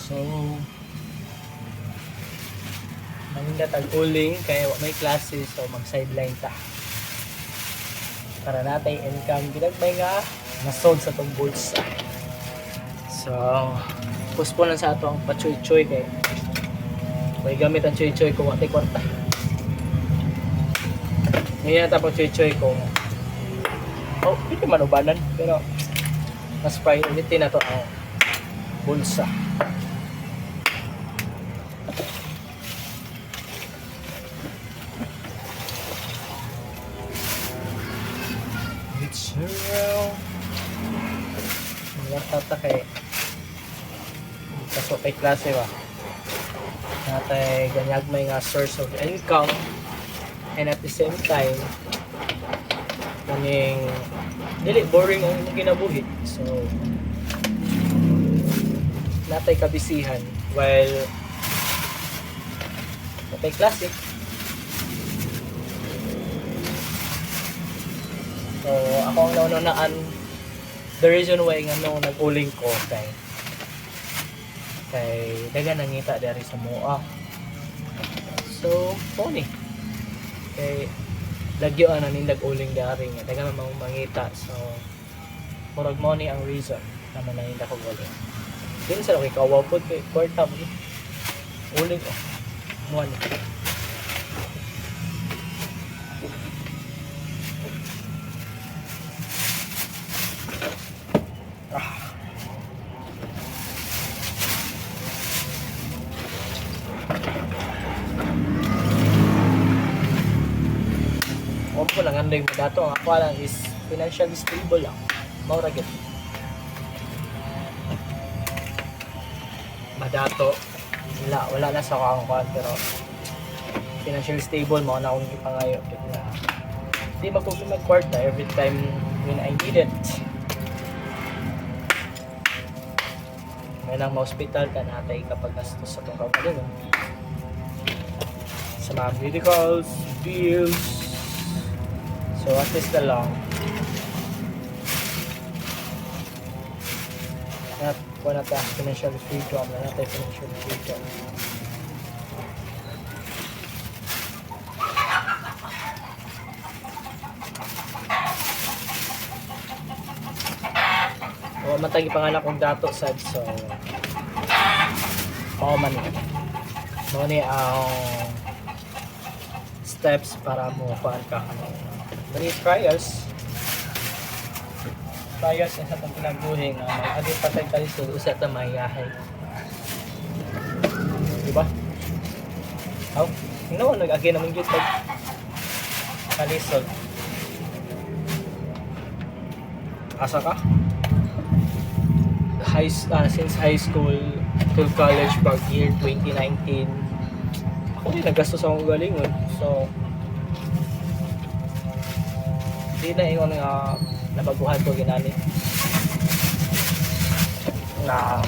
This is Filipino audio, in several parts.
So, maninda tag-uling kaya may klase, so mag-sideline ta. Para natay income, ginagmay nga nasod sa itong bulsa. So, postpone lang sa ato ang pachoy-choy kay may gamit ang choy-choy kung ati kwarta. Ngayon natin pang choy-choy kung hindi man ubanan, pero mas priority na to ang bulsa. It's around tata kay kaso kay klase ba natay ganyag may nga source of income and at the same time kaning dili boring ang ginabuhi, so natay kabisihan while natay klase. So ako ang naunaan, the reason why nga nag-uling ko kay dagan nangita dari sa moa. So funny kay lagyo ana ning nag-uling dari nga dagan mangita, so murag mo ni ang reason na nanginda ko uling. Din sa kay kawapod kay kwarta mo uling mo ni. Ko lang anday mo dato ang ako lang is financially stable lang maura gid madato wala na sa akong kwan, pero financially stable mo na akong ipangayo na hindi magkukumag kwarta every time when I need it. May lang ma-hospital ka natay kapag gastos sa itong kapalingon sa mga medicals, bills. So at least na lang wala ta financial freedom, wala ta financial freedom. O matagi pangalan kong dato sad, so man ni ang steps para mo paan ka many trials na sa itong pinagbuhi nga mag-agit patay kalisod usa ta mahiyahay, diba? Nag-agi naman yun pag kalisod asa ka since high school till college pag year 2019 ako din naggastos akong galingon, so di na ingon nga nabaguhan ko ginani na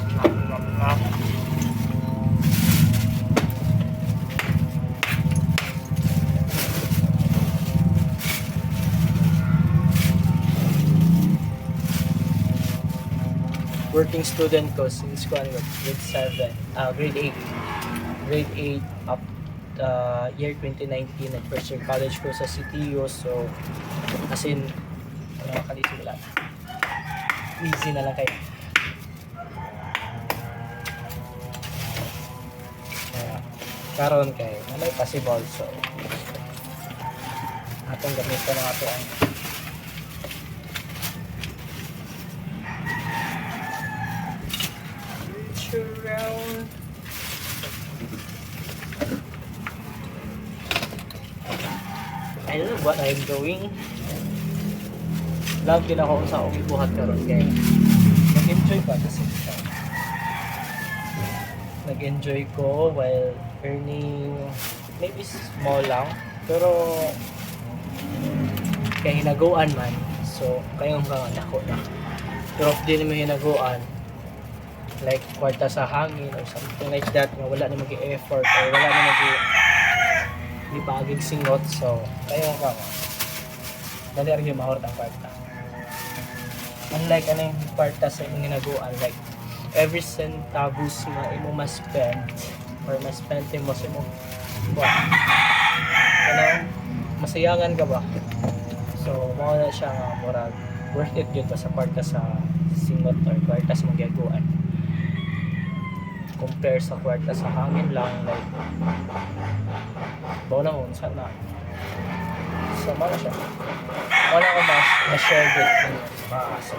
working student ko since grade 8 up year 2019 at first year college ko sa CTU, so as in kalisod lang easy na lang kayo. Karon kay may possible, so atong gamiton na ato ang around. I don't know what I'm doing. Love din ako sa akong ibuhat karon kay nag-enjoy pa kasi nag-enjoy ko while earning maybe small lang, pero kay hinaguan man, so kayong mga nako na pero din mo hinaguan like kwarta sa hangin or something like that nga wala na mag-effort or wala na mag-ibagig singot, so kayong ka dali rin mahort ang kwarta. Unlike ano yung kwarta sa inyong hinaguan like every centavos nga imo mas spend or mas spend mo sa imo ano, masayangan ka ba? So, mao na siya nga murag worth it yun sa kwarta sa singot or kwarta sa magyaguan compare sa kwarta sa hangin lang like bawa na mo sana so mao na siya wala ko mas share it paasa